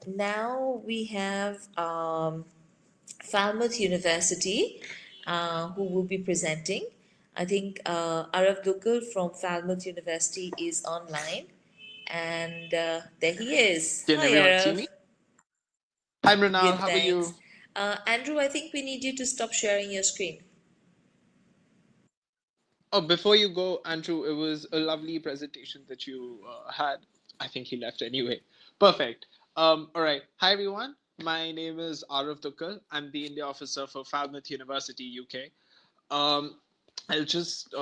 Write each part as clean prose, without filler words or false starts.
now we have Falmouth University, who will be presenting. I think Arav Dukul from Falmouth University is online, and there he is. Can Hi, everyone see Arav. me? Hi, Mrinal. Good, How are thanks. you? Andrew, I think we need you to stop sharing your screen. Oh, before you go, Andrew, it was a lovely presentation that you had. I think he left anyway. Perfect. All right. Hi, everyone. My name is Arav Dukal. I'm the India officer for Falmouth University, UK. Um, I'll just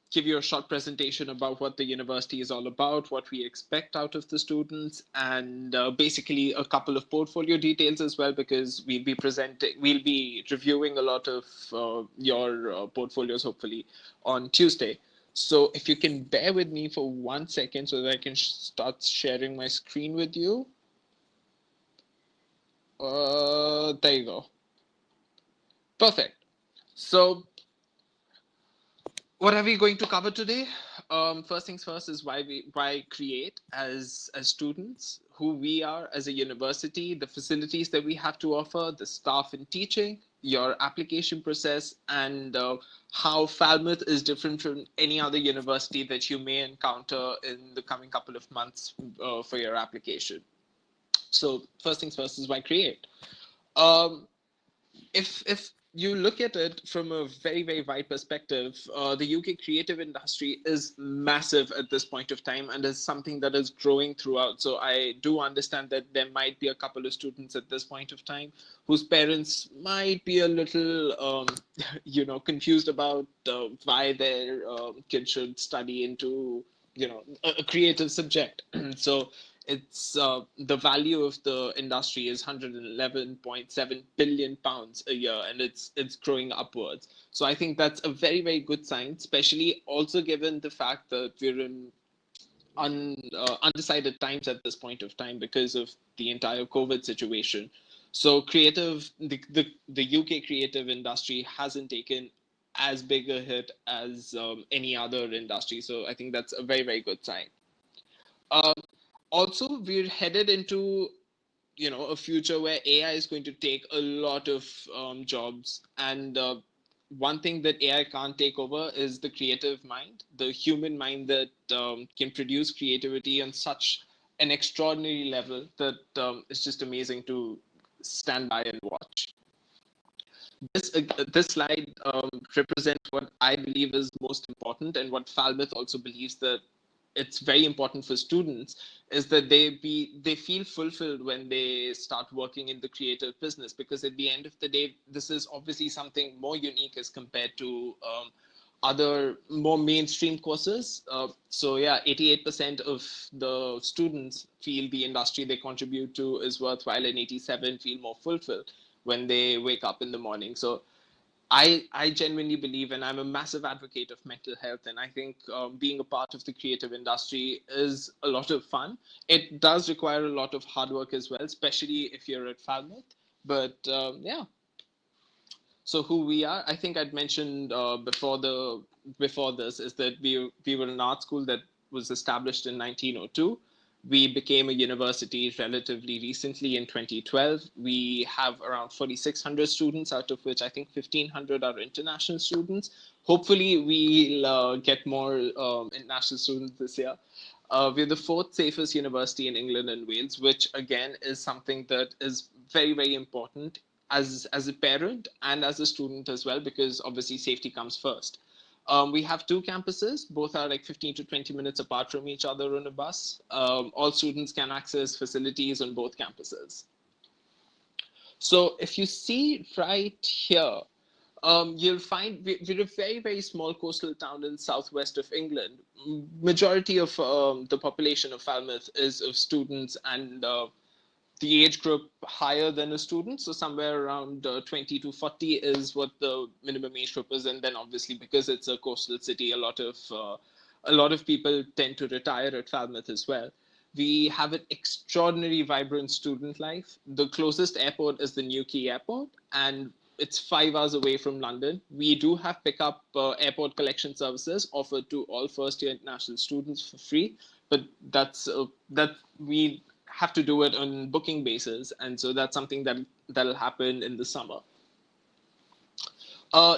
give you a short presentation about what the university is all about, what we expect out of the students, and basically a couple of portfolio details as well, because we'll be reviewing a lot of your portfolios hopefully on Tuesday. So if you can bear with me for 1 second so that I can start sharing my screen with you. There you go. Perfect. So what are we going to cover today? First things first is why create as students, who we are as a university, the facilities that we have to offer, the staff and teaching, your application process, and how Falmouth is different from any other university that you may encounter in the coming couple of months for your application. So first things first is why create. Um, if you look at it from a very wide perspective, the UK creative industry is massive at this point of time and is something that is growing throughout. So I do understand that there might be a couple of students at this point of time whose parents might be a little confused about why their kid should study into a creative subject. So it's the value of the industry is 111.7 billion pounds a year, and it's growing upwards. So I think that's a very good sign, especially also given the fact that we're in undecided times at this point of time because of the entire COVID situation. So the UK creative industry hasn't taken as big a hit as any other industry. So I think that's a very good sign. Um, Also, we're headed into a future where AI is going to take a lot of jobs, and one thing that AI can't take over is the creative mind, the human mind that can produce creativity on such an extraordinary level that it's just amazing to stand by and watch. This slide represents what I believe is most important, and what Falmouth also believes that it's very important for students is that they feel fulfilled when they start working in the creative business, because at the end of the day, this is obviously something more unique as compared to other more mainstream courses. So yeah, 88% of the students feel the industry they contribute to is worthwhile, and 87 feel more fulfilled when they wake up in the morning. So I genuinely believe, and I'm a massive advocate of mental health, and I think being a part of the creative industry is a lot of fun. It does require a lot of hard work as well, especially if you're at Falmouth. But yeah, so who we are, I think I'd mentioned before this is that we were an art school that was established in 1902. We became a university relatively recently in 2012. We have around 4,600 students, out of which I think 1,500 are international students. Hopefully, we'll get more international students this year. We're the fourth safest university in England and Wales, which again is something that is very important as a parent and as a student as well, because obviously safety comes first. We have two campuses, both are like 15 to 20 minutes apart from each other on a bus. All students can access facilities on both campuses. So if you see right here, you'll find we're a very small coastal town in southwest of England. Majority of the population of Falmouth is of students, and the age group higher than a student, so somewhere around 20 to 40 is what the minimum age group is. And then obviously, because it's a coastal city, a lot of people tend to retire at Falmouth as well. We have an extraordinary vibrant student life. The closest airport is the Newquay Airport, and it's 5 hours away from London. We do have pickup airport collection services offered to all first year international students for free, but that we have to do it on booking basis, and so that's something that'll happen in the summer.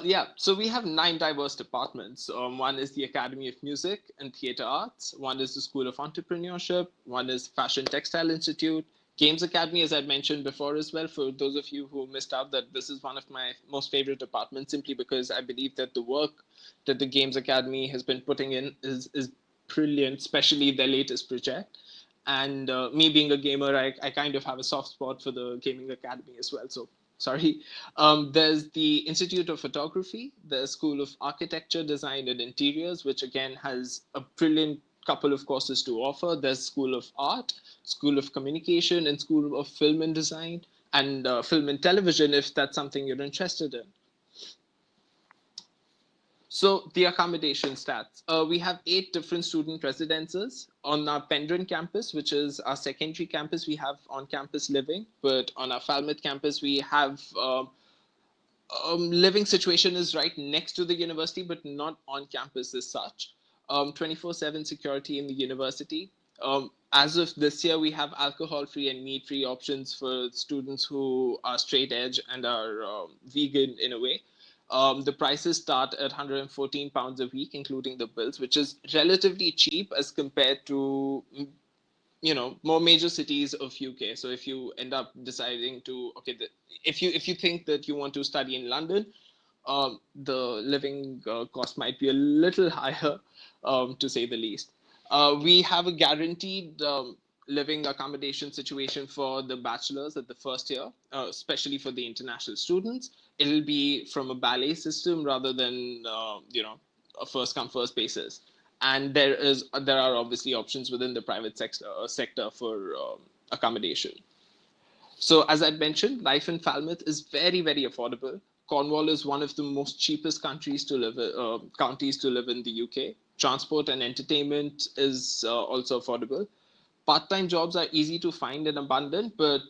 Yeah, so we have 9 diverse departments. One is the Academy of Music and Theatre Arts. One is the School of Entrepreneurship. One is Fashion Textile Institute. Games Academy, as I mentioned before as well, for those of you who missed out, that this is one of my most favorite departments, simply because I believe that the work that the Games Academy has been putting in is brilliant, especially their latest project. And me being a gamer, I kind of have a soft spot for the Gaming Academy as well. So sorry. There's the Institute of Photography, the School of Architecture, Design and Interiors, which again has a brilliant couple of courses to offer. There's School of Art, School of Communication, and School of Film and Design, and Film and Television, if that's something you're interested in. So the accommodation stats. We have 8 different student residences on our Pendrin campus, which is our secondary campus. We have on-campus living, but on our Falmouth campus, we have living situation is right next to the university, but not on campus as such. 24/7 security in the university. As of this year, we have alcohol-free and meat-free options for students who are straight edge and are vegan in a way. The prices start at £114 a week, including the bills, which is relatively cheap as compared to more major cities of UK. So if you end up deciding to if you think that you want to study in London, the living cost might be a little higher, to say the least. We have a guaranteed living accommodation situation for the bachelors at the first year, especially for the international students. It'll be from a ballet system rather than a first come first basis. And there are obviously options within the private sector for accommodation. So as I mentioned, life in Falmouth is very, very affordable. Cornwall is one of the most cheapest counties to live in the UK. Transport and entertainment is also affordable. Part-time jobs are easy to find and abundant, but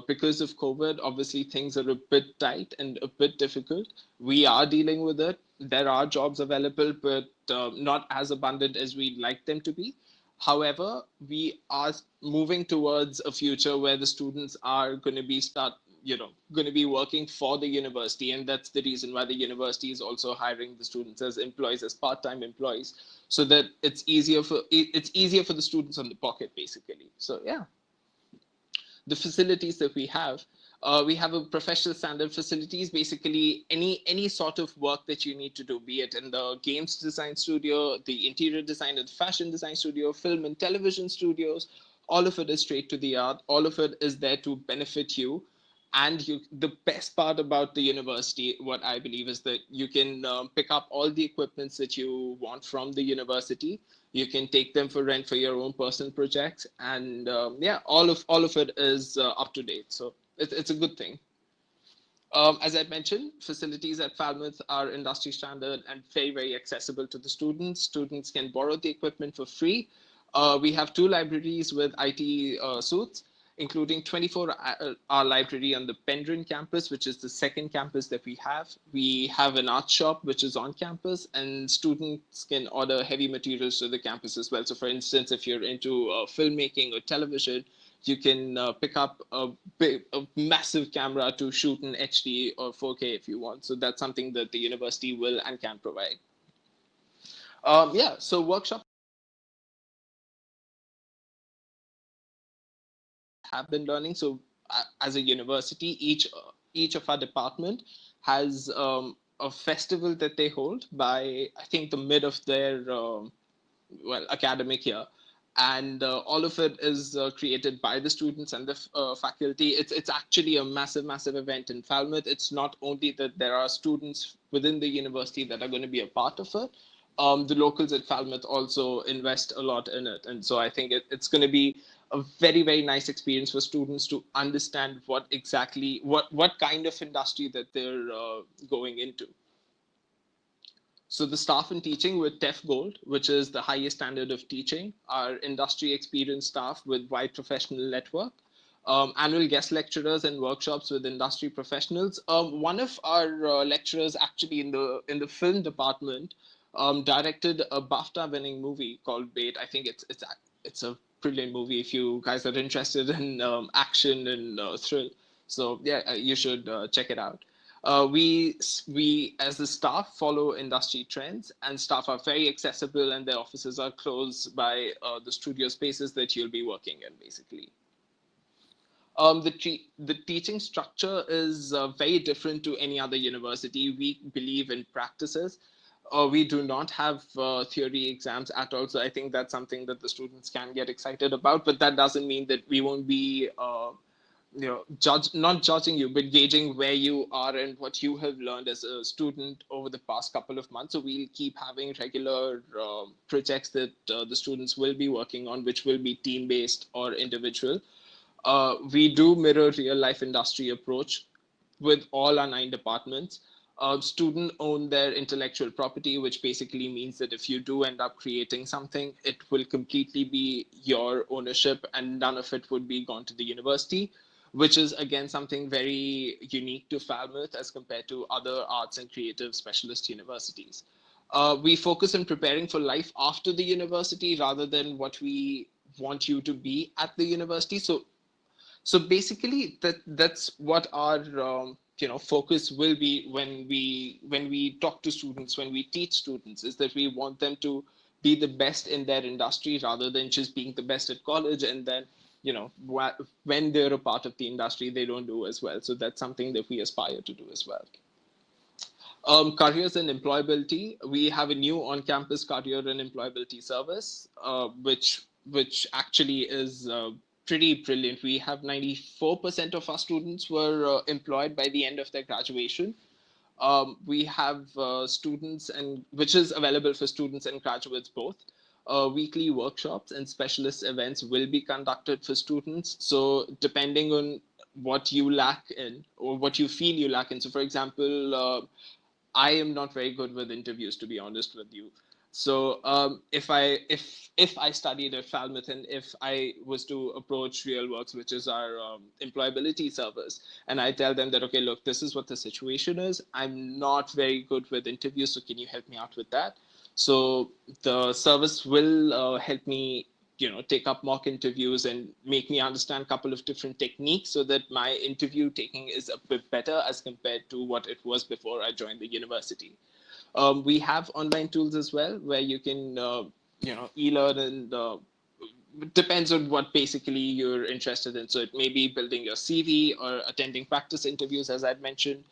because of COVID, obviously things are a bit tight and a bit difficult. We are dealing with it. There are jobs available, but not as abundant as we'd like them to be. However, we are moving towards a future where the students are going to be going to be working for the university, and that's the reason why the university is also hiring the students as employees, as part-time employees, so that it's easier for the students on the pocket, basically. So yeah, the facilities that we have a professional standard facilities. Basically, any sort of work that you need to do, be it in the games design studio, the interior design and fashion design studio, film and television studios, all of it is straight to the art. All of it is there to benefit you. And the best part about the university, what I believe, is that you can pick up all the equipments that you want from the university. You can take them for rent for your own personal projects, and yeah, all of it is up to date. So it's a good thing. As I mentioned, facilities at Falmouth are industry standard and very, very accessible to the students. Students can borrow the equipment for free. We have 2 libraries with IT suites, including 24-hour library on the Pendrin campus, which is the second campus that we have. We have an art shop, which is on campus, and students can order heavy materials to the campus as well. So for instance, if you're into filmmaking or television, you can pick up a massive camera to shoot in HD or 4K if you want. So that's something that the university will and can provide. Yeah, so workshops have been learning. So as a university, each of our department has a festival that they hold by, I think, the mid of their academic year, and all of it is created by the students and the faculty. It's actually a massive event in Falmouth. It's not only that there are students within the university that are going to be a part of it. The locals at Falmouth also invest a lot in it, and so I think it's going to be a very, very nice experience for students to understand what kind of industry that they're going into. So the staff in teaching with TEF Gold, which is the highest standard of teaching, are industry experienced staff with wide professional network, annual guest lecturers and workshops with industry professionals. One of our lecturers, actually in the film department, directed a BAFTA winning movie called Bait. I think it's a brilliant movie if you guys are interested in action and thrill. So yeah, you should check it out. We as the staff follow industry trends, and staff are very accessible, and their offices are close by the studio spaces that you'll be working in, basically. The teaching structure is very different to any other university. We believe in practices. We do not have theory exams at all. So I think that's something that the students can get excited about. But that doesn't mean that we won't be, not judging you, but gauging where you are and what you have learned as a student over the past couple of months. So we'll keep having regular projects that the students will be working on, which will be team based or individual. We do mirror real life industry approach with all our 9 departments. Student own their intellectual property, which basically means that if you do end up creating something, it will completely be your ownership and none of it would be gone to the university, which is again something very unique to Falmouth as compared to other arts and creative specialist universities. We focus on preparing for life after the university rather than what we want you to be at the university. So basically, that's what our focus will be when we talk to students, when we teach students, is that we want them to be the best in their industry rather than just being the best at college, and then when they're a part of the industry they don't do as well. So that's something that we aspire to do as well. Careers and employability. We have a new on-campus career and employability service, which actually is pretty brilliant. We have 94% of our students were employed by the end of their graduation. We have students, and which is available for students and graduates both. Weekly workshops and specialist events will be conducted for students. So depending on what you lack in or what you feel you lack in. So for example, I am not very good with interviews, to be honest with you. So if I studied at Falmouth and if I was to approach RealWorks, which is our employability service, and I tell them that, okay, look, this is what the situation is. I'm not very good with interviews, so can you help me out with that? So the service will help me take up mock interviews and make me understand a couple of different techniques so that my interview taking is a bit better as compared to what it was before I joined the university. We have online tools as well where you can e-learn, and depends on what basically you're interested in. So it may be building your CV or attending practice interviews, as I'd mentioned.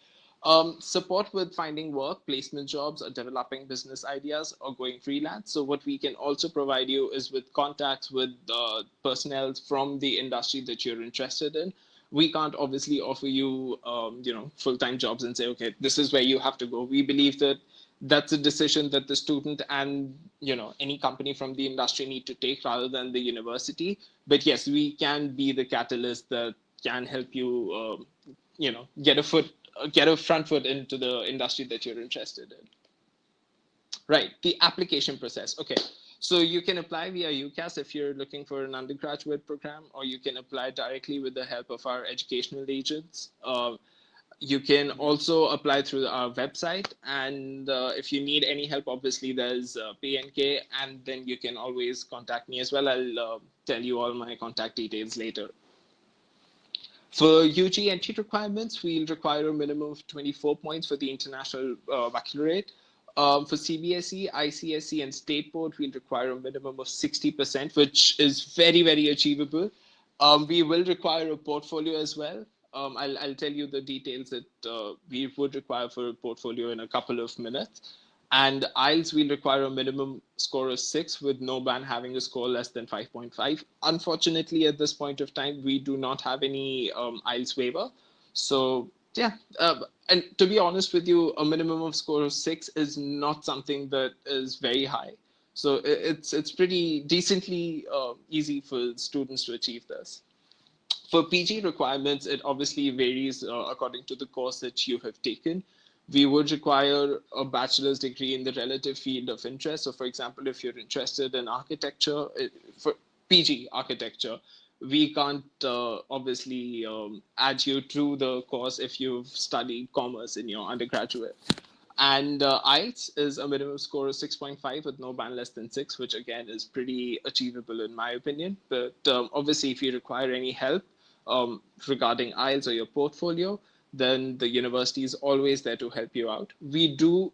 Support with finding work, placement jobs, or developing business ideas, or going freelance. So what we can also provide you is with contacts with personnel from the industry that you're interested in. We can't obviously offer you, full-time jobs and say, okay, this is where you have to go. We believe that that's a decision that the student and any company from the industry need to take rather than the university. But yes, we can be the catalyst that can help you get a front foot into the industry that you're interested in. Right, the application process. Okay, so you can apply via UCAS if you're looking for an undergraduate program, or you can apply directly with the help of our educational agents. You can also apply through our website, and if you need any help, obviously there's PNK, and then you can always contact me as well. I'll tell you all my contact details later. For UG entry requirements, we'll require a minimum of 24 points for the international baccalaureate. For CBSE, ICSE, and State Board, we'll require a minimum of 60%, which is very, very achievable. We will require a portfolio as well. I'll tell you the details that we would require for a portfolio in a couple of minutes. And IELTS, we'll require a minimum score of 6 with no band having a score less than 5.5. Unfortunately, at this point of time, we do not have any IELTS waiver. So yeah, and to be honest with you, a minimum of score of 6 is not something that is very high. So it's pretty decently easy for students to achieve this. For PG requirements, it obviously varies according to the course that you have taken. We would require a bachelor's degree in the relative field of interest. So for example, if you're interested in architecture, for PG architecture, we can't obviously add you to the course if you've studied commerce in your undergraduate. And IELTS is a minimum score of 6.5 with no band less than 6, which again is pretty achievable in my opinion. But obviously, if you require any help regarding IELTS or your portfolio, then the university is always there to help you out. We do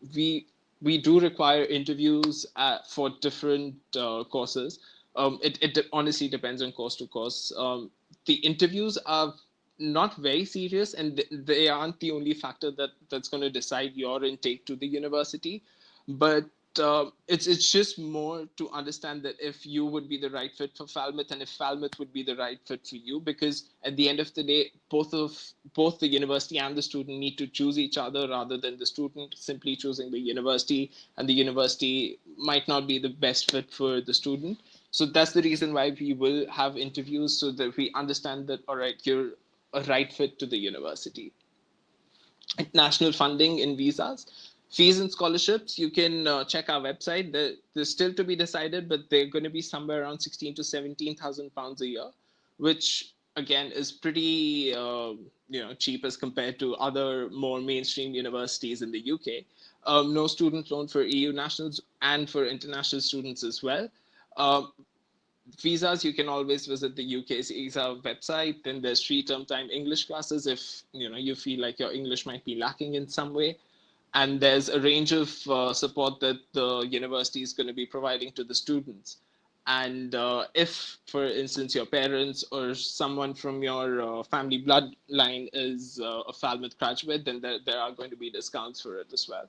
require interviews for different courses. It honestly depends on course to course. The interviews are not very serious, and they aren't the only factor that's going to decide your intake to the university. But it's just more to understand that if you would be the right fit for Falmouth, and if Falmouth would be the right fit for you, because at the end of the day, both the university and the student need to choose each other rather than the student simply choosing the university, and the university might not be the best fit for the student. So that's the reason why we will have interviews, so that we understand that, all right, you're a right fit to the university. International funding in visas, fees and scholarships, you can check our website. They're still to be decided, but they're going to be somewhere around 16 to 17,000 pounds a year, which again is pretty cheap as compared to other more mainstream universities in the UK. No student loan for EU nationals and for international students as well. Um, Visas, you can always visit the UK's visa website. Then there's free term time English classes if you feel like your English might be lacking in some way. And there's a range of support that the university is going to be providing to the students. And if, for instance, your parents or someone from your family bloodline is a Falmouth graduate, then there are going to be discounts for it as well.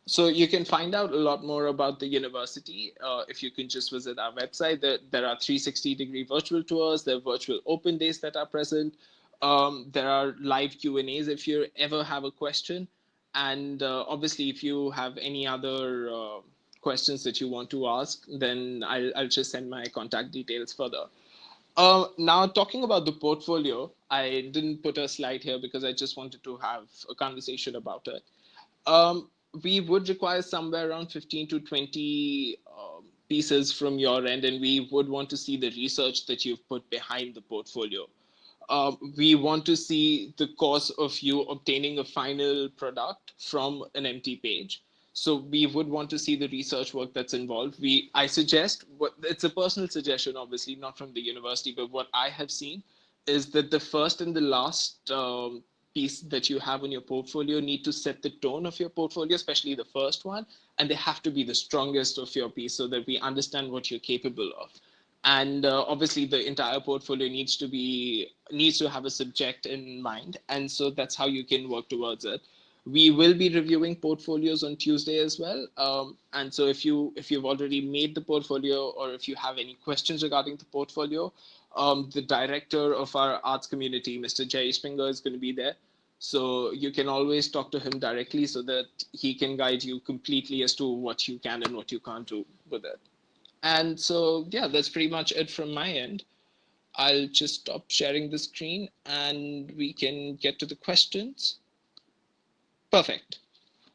So you can find out a lot more about the university if you can just visit our website. There are 360-degree virtual tours. There are virtual open days that are present. There are live Q&As if you ever have a question. And obviously, if you have any other questions that you want to ask, then I'll just send my contact details further. Now, talking about the portfolio, I didn't put a slide here because I just wanted to have a conversation about it. Um, we would require somewhere around 15 to 20 pieces from your end, and we would want to see the research that you've put behind the portfolio. We want to see the course of you obtaining a final product from an empty page. So we would want to see the research work that's involved. I suggest, it's a personal suggestion, obviously, not from the university, but what I have seen is that the first and the last piece that you have in your portfolio need to set the tone of your portfolio, especially the first one, and they have to be the strongest of your piece so that we understand what you're capable of. And obviously the entire portfolio needs to have a subject in mind, and so that's how you can work towards it. We will be reviewing portfolios on Tuesday as well, and so if you've already made the portfolio, or if you have any questions regarding the portfolio, the director of our arts community, Mr. Jay Springer, is going to be there. So you can always talk to him directly so that he can guide you completely as to what you can and what you can't do with it. And so, yeah, that's pretty much it from my end. I'll just stop sharing the screen and we can get to the questions. Perfect.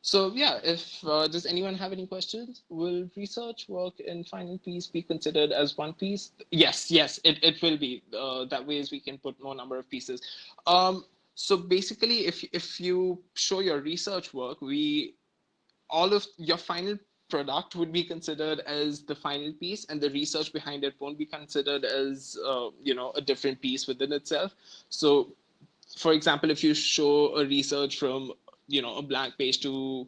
So, yeah, if does anyone have any questions? Will research work in final piece be considered as one piece? Yes, it will be. That way, as we can put more number of pieces. So basically, if you show your research work, all of your final product would be considered as the final piece, and the research behind it won't be considered as a different piece within itself. So for example, if you show a research from a blank page to,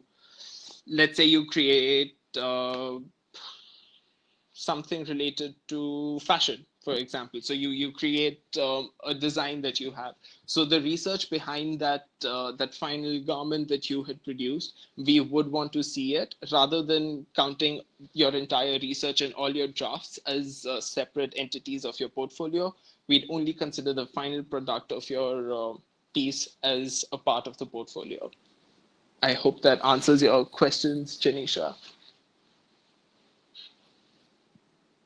let's say you create something related to fashion, for example. So you create a design that you have. So the research behind that final garment that you had produced, we would want to see it rather than counting your entire research and all your drafts as separate entities of your portfolio. We'd only consider the final product of your piece as a part of the portfolio. I hope that answers your questions, Janisha.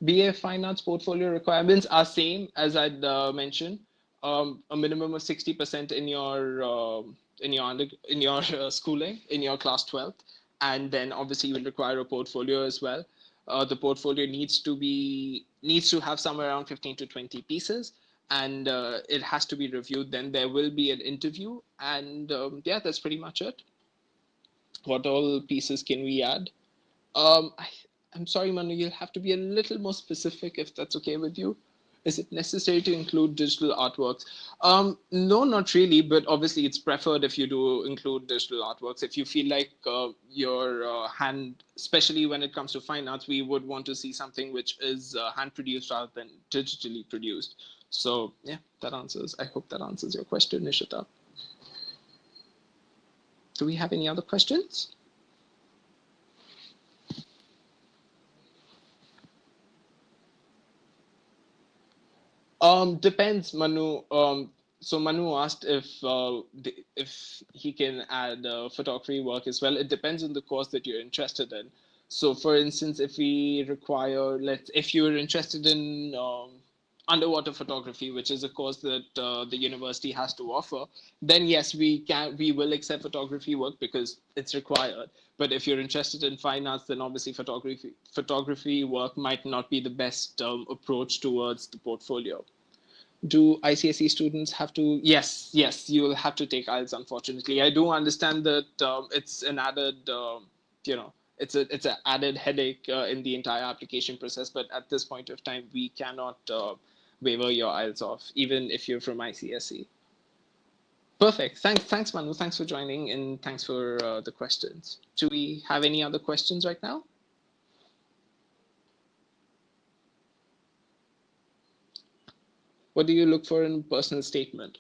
BA Fine Arts portfolio requirements are same as I'd mentioned. A minimum of 60% in your schooling in your class 12th, and then obviously you will require a portfolio as well. The portfolio needs to have somewhere around 15 to 20 pieces, and it has to be reviewed. Then there will be an interview, and yeah, that's pretty much it. What all pieces can we add? I'm sorry, Manu, you'll have to be a little more specific if that's okay with you. Is it necessary to include digital artworks? No, not really, but obviously it's preferred if you do include digital artworks. If you feel like your hand, especially when it comes to fine arts, we would want to see something which is hand produced rather than digitally produced. So, yeah, that answers. I hope that answers your question, Nishita. Do we have any other questions? Depends, Manu. So Manu asked if he can add photography work as well. It depends on the course that you're interested in. So, for instance, if we require, if you're interested in underwater photography, which is a course that the university has to offer, then yes, we will accept photography work because it's required. But if you're interested in fine arts, then obviously photography work might not be the best approach towards the portfolio. Do ICSE students have to? Yes, yes, you will have to take IELTS. Unfortunately, I do understand that it's an added, it's an added headache in the entire application process. But at this point of time, we cannot waiver your IELTS off, even if you're from ICSE. Perfect. Thanks, Manu. Thanks for joining, and thanks for the questions. Do we have any other questions right now? What do you look for in a personal statement?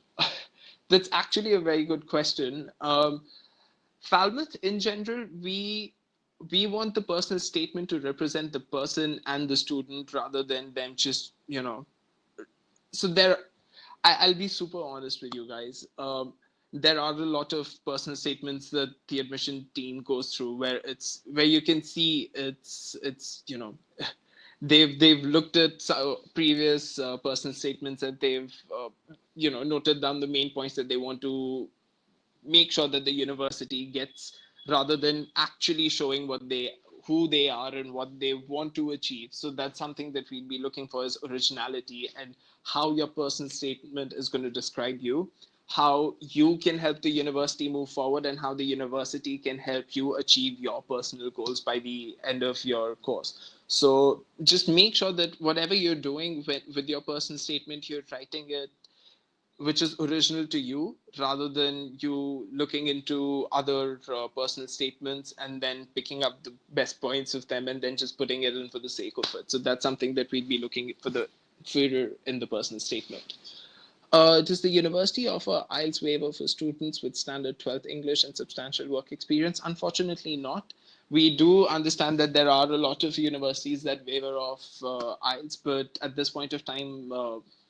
That's actually a very good question. Falmouth, in general, we want the personal statement to represent the person and the student rather than them just, so I'll be super honest with you guys. There are a lot of personal statements that the admission team goes through where you can see it's they've looked at previous personal statements and they've noted down the main points that they want to make sure that the university gets, rather than actually showing who they are and what they want to achieve. So that's something that we'd be looking for, is originality and how your personal statement is going to describe you, how you can help the university move forward, and how the university can help you achieve your personal goals by the end of your course. So just make sure that whatever you're doing with your personal statement, you're writing it which is original to you, rather than you looking into other personal statements and then picking up the best points of them and then just putting it in for the sake of it. So that's something that we'd be looking for the further in the personal statement. Does the university offer IELTS waiver for students with standard 12th English and substantial work experience? Unfortunately, not. We do understand that there are a lot of universities that waiver off IELTS, but at this point of time,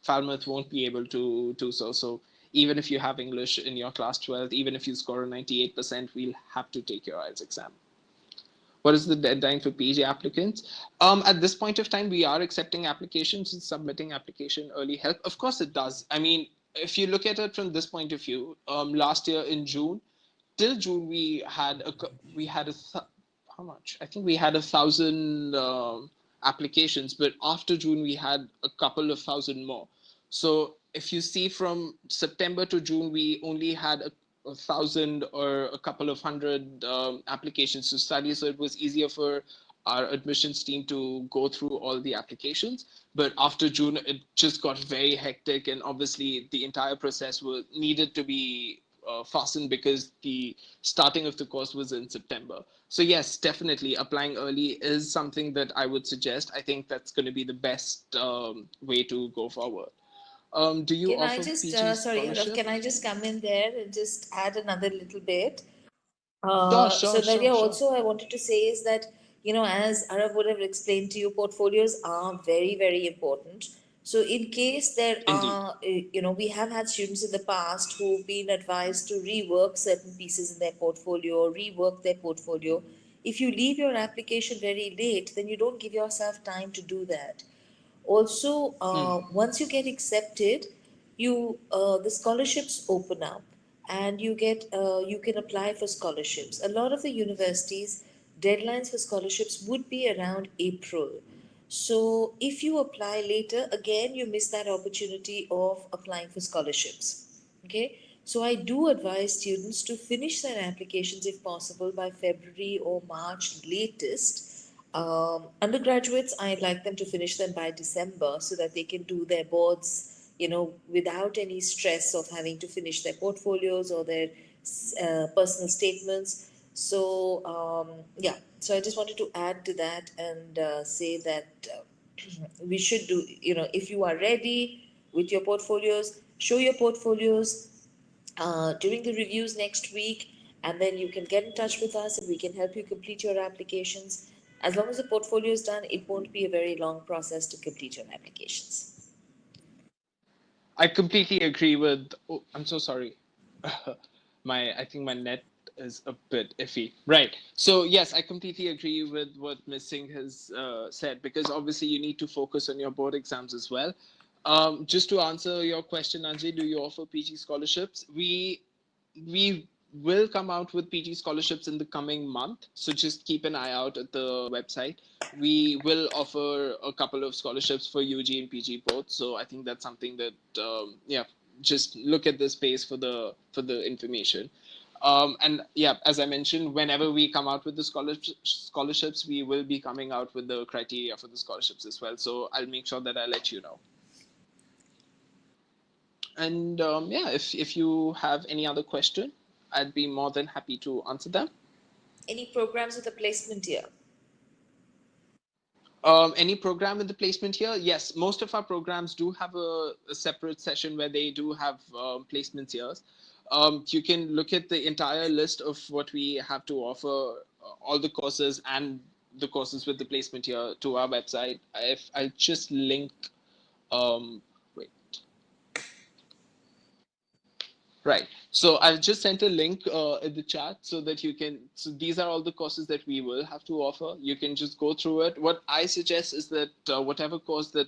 Falmouth won't be able to do so. So even if you have English in your class 12, even if you score a 98%, we'll have to take your IELTS exam. What is the deadline for PG applicants? At this point of time, we are accepting applications and submitting application early help. Of course, it does. I mean, if you look at it from this point of view, last year in June, till June, how much? I think we had 1,000 applications, but after June, we had a couple of thousand more. So if you see from September to June, we only had a thousand or a couple of hundred applications to study, so it was easier for our admissions team to go through all the applications. But after June, it just got very hectic, and obviously the entire process was needed to be fastened because the starting of the course was in September. So yes, definitely applying early is something that I would suggest. I think that's going to be the best way to go forward. Do you Can I offer just, PG sorry, Arav, scholarship? can I just come in there and just add another little bit? Sure, So sure, sure, Nadia, sure. also I wanted to say is that, as Arav would have explained to you, portfolios are very, very important. So in case there Indeed. are, we have had students in the past who've been advised to rework certain pieces in their portfolio, rework their portfolio. If you leave your application very late, then you don't give yourself time to do that. Also, Mm, once you get accepted, you the scholarships open up, and you can apply for scholarships. A lot of the universities deadlines for scholarships would be around April. So if you apply later, again you miss that opportunity of applying for scholarships. Okay, So I do advise students to finish their applications if possible by February or March latest. Undergraduates, I'd like them to finish them by December so that they can do their boards, without any stress of having to finish their portfolios or their personal statements. So, yeah, so I just wanted to add to that and say that we should do, if you are ready with your portfolios, show your portfolios during the reviews next week, and then you can get in touch with us and we can help you complete your applications. As long as the portfolio is done, it won't be a very long process to complete your applications. I completely agree with. Oh, I'm so sorry. I think my net is a bit iffy. Right. So yes, I completely agree with what Ms. Singh has said, because obviously you need to focus on your board exams as well. Just to answer your question, Anjay, do you offer PG scholarships? We will come out with PG scholarships in the coming month, so just keep an eye out at the website. We will offer a couple of scholarships for UG and PG both, so I think that's something that yeah, just look at the space for the information. And yeah, as I mentioned, whenever we come out with the scholarships, we will be coming out with the criteria for the scholarships as well. So I'll make sure that I let you know. And yeah, if you have any other question, I'd be more than happy to answer them. Any programs with a placement year? Any program with the placement here? Yes, most of our programs do have a separate session where they do have placements here. You can look at the entire list of what we have to offer, all the courses and the courses with the placement here to our website. If I'll just link, wait, right. So I've just sent a link in the chat so that you can. So these are all the courses that we will have to offer. You can just go through it. What I suggest is that whatever course that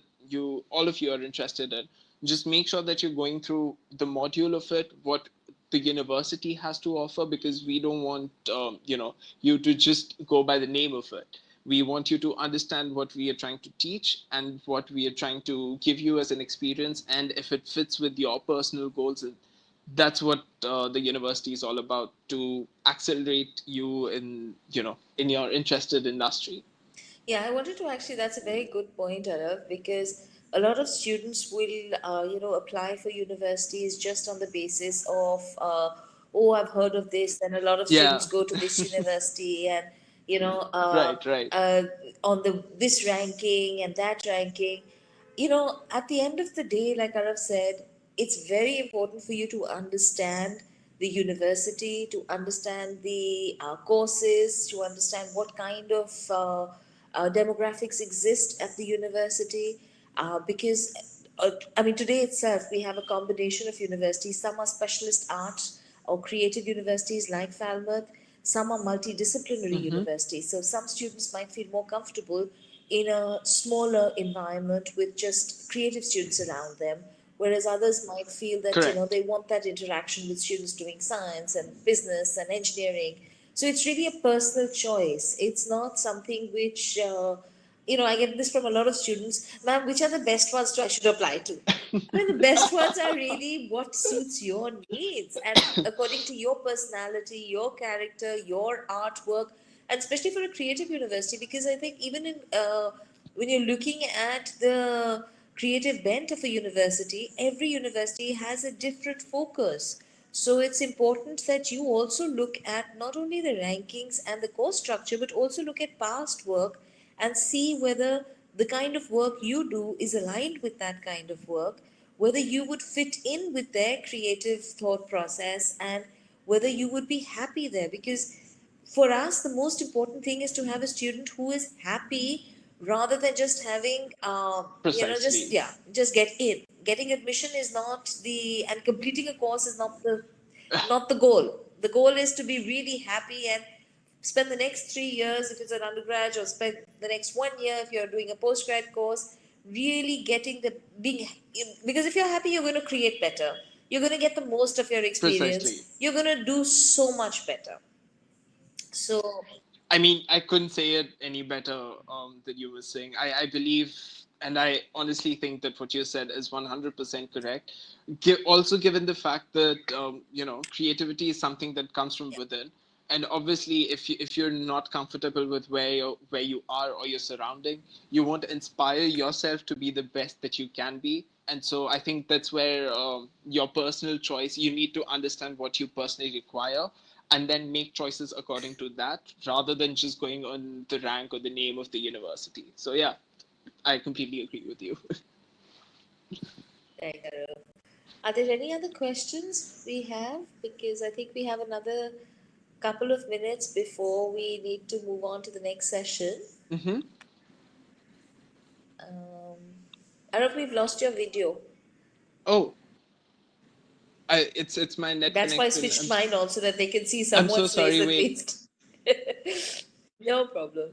all of you are interested in, just make sure that you're going through the module of it, what the university has to offer, because we don't want you to just go by the name of it. We want you to understand what we are trying to teach and what we are trying to give you as an experience, and if it fits with your personal goals. That's what the university is all about, to accelerate you in in your interested industry. Yeah, I wanted to actually, that's a very good point, Arav, because a lot of students will, apply for universities just on the basis of, oh, I've heard of this, and a lot of students Yeah. go to this university and, you know, uh, Right, right. uh, on the this ranking and that ranking. At the end of the day, like Arav said, it's very important for you to understand the university, to understand the courses, to understand what kind of demographics exist at the university, because I mean, today itself we have a combination of universities. Some are specialist arts or creative universities like Falmouth. Some are multidisciplinary Mm-hmm. universities. So some students might feel more comfortable in a smaller environment with just creative students around them, whereas others might feel that Correct. they want that interaction with students doing science and business and engineering. So it's really a personal choice. It's not something which I get this from a lot of students. Ma'am, which are the best ones to I should apply to? I mean, the best ones are really what suits your needs and according to your personality, your character, your artwork, and especially for a creative university, because I think even in when you're looking at the creative bent of a university, every university has a different focus. So it's important that you also look at not only the rankings and the course structure, but also look at past work and see whether the kind of work you do is aligned with that kind of work, whether you would fit in with their creative thought process, and whether you would be happy there. Because for us, the most important thing is to have a student who is happy rather than just having, Precisely. just get in. Getting admission is not the, and completing a course is not the goal. The goal is to be really happy and spend the next 3 years if it's an undergrad, or spend the next 1 year if you're doing a postgrad course, really getting the being, because if you're happy, you're going to create better. You're going to get the most of your Precisely. experience. You're going to do so much better. So, I mean, I couldn't say it any better than you were saying. I believe And I honestly think that what you said is 100% correct. Also, given the fact that creativity is something that comes from within, and obviously, if you're not comfortable with where you are or your surrounding, you want to inspire yourself to be the best that you can be. And so, I think that's where your personal choice. You need to understand what you personally require, and then make choices according to that, rather than just going on the rank or the name of the university. So yeah, I completely agree with you. Right, Gaurav. Are there any other questions we have? Because I think we have another couple of minutes before we need to move on to the next session. Mm-hmm. Um, Arab, we've lost your video. Oh, it's my net That's why I connection. switched mine on so that they can see I'm so someone's face sorry. at Wait. least. No problem.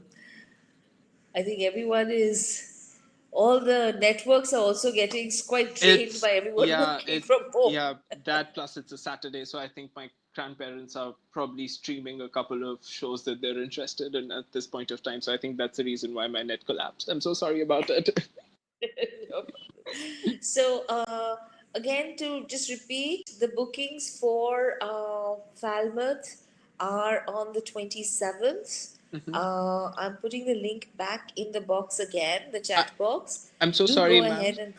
I think everyone is, all the networks are also getting quite drained It's by everyone yeah. working from home. Yeah. That plus it's a Saturday, so I think my grandparents are probably streaming a couple of shows that they're interested in at this point of time. So I think that's the reason why my net collapsed. I'm so sorry about it. No problem. So, again, to just repeat, the bookings for Falmouth are on the 27th. Mhm. I'm putting the link back in the box again, the I, chat box. I'm so Do sorry, go ma'am. ahead and,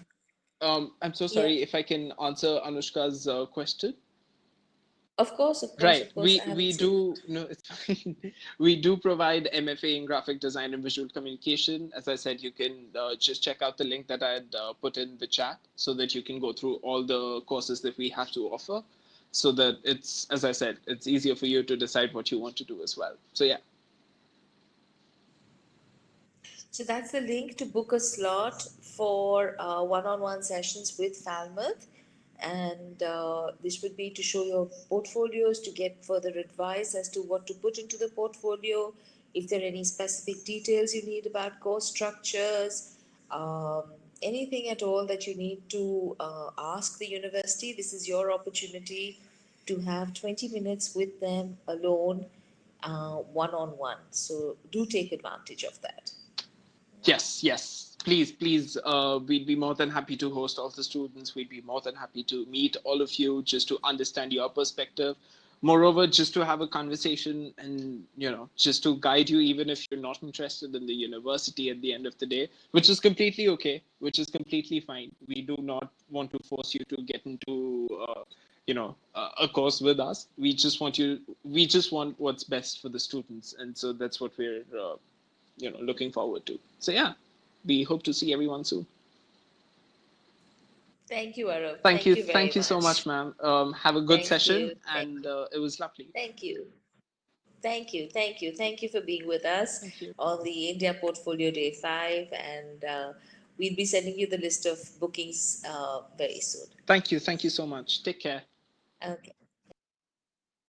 I'm so yeah, sorry if I can answer Anushka's question. of course, of course, Right. of course. I We haven't seen it. do no, it's fine. We do provide MFA in graphic design and visual communication. As I said, you can just check out the link that I had put in the chat so that you can go through all the courses that we have to offer. So that it's, as I said, it's easier for you to decide what you want to do as well. So yeah. So that's the link to book a slot for one-on-one sessions with Falmouth. And this would be to show your portfolios, to get further advice as to what to put into the portfolio, if there are any specific details you need about course structures, um, anything at all that you need to ask the university. This is your opportunity to have 20 minutes with them alone, one on one. So do take advantage of that. Yes, yes. Please, please, we'd be more than happy to host all the students. We'd be more than happy to meet all of you just to understand your perspective. Moreover, just to have a conversation and, just to guide you, even if you're not interested in the university at the end of the day, which is completely okay, which is completely fine. We do not want to force you to get into, a course with us. We just want what's best for the students. And so that's what we're looking forward to. So yeah, we hope to see everyone soon. Thank you, Arab. Thank Thank you, you very thank you so much, much. ma'am. Have a good Thank session, you. Thank and you. it was lovely. Thank you. Thank you. Thank you. Thank you for being with us Thank you. on the India Portfolio Day 5. And we'll be sending you the list of bookings very soon. Thank you so much. Take care. Okay.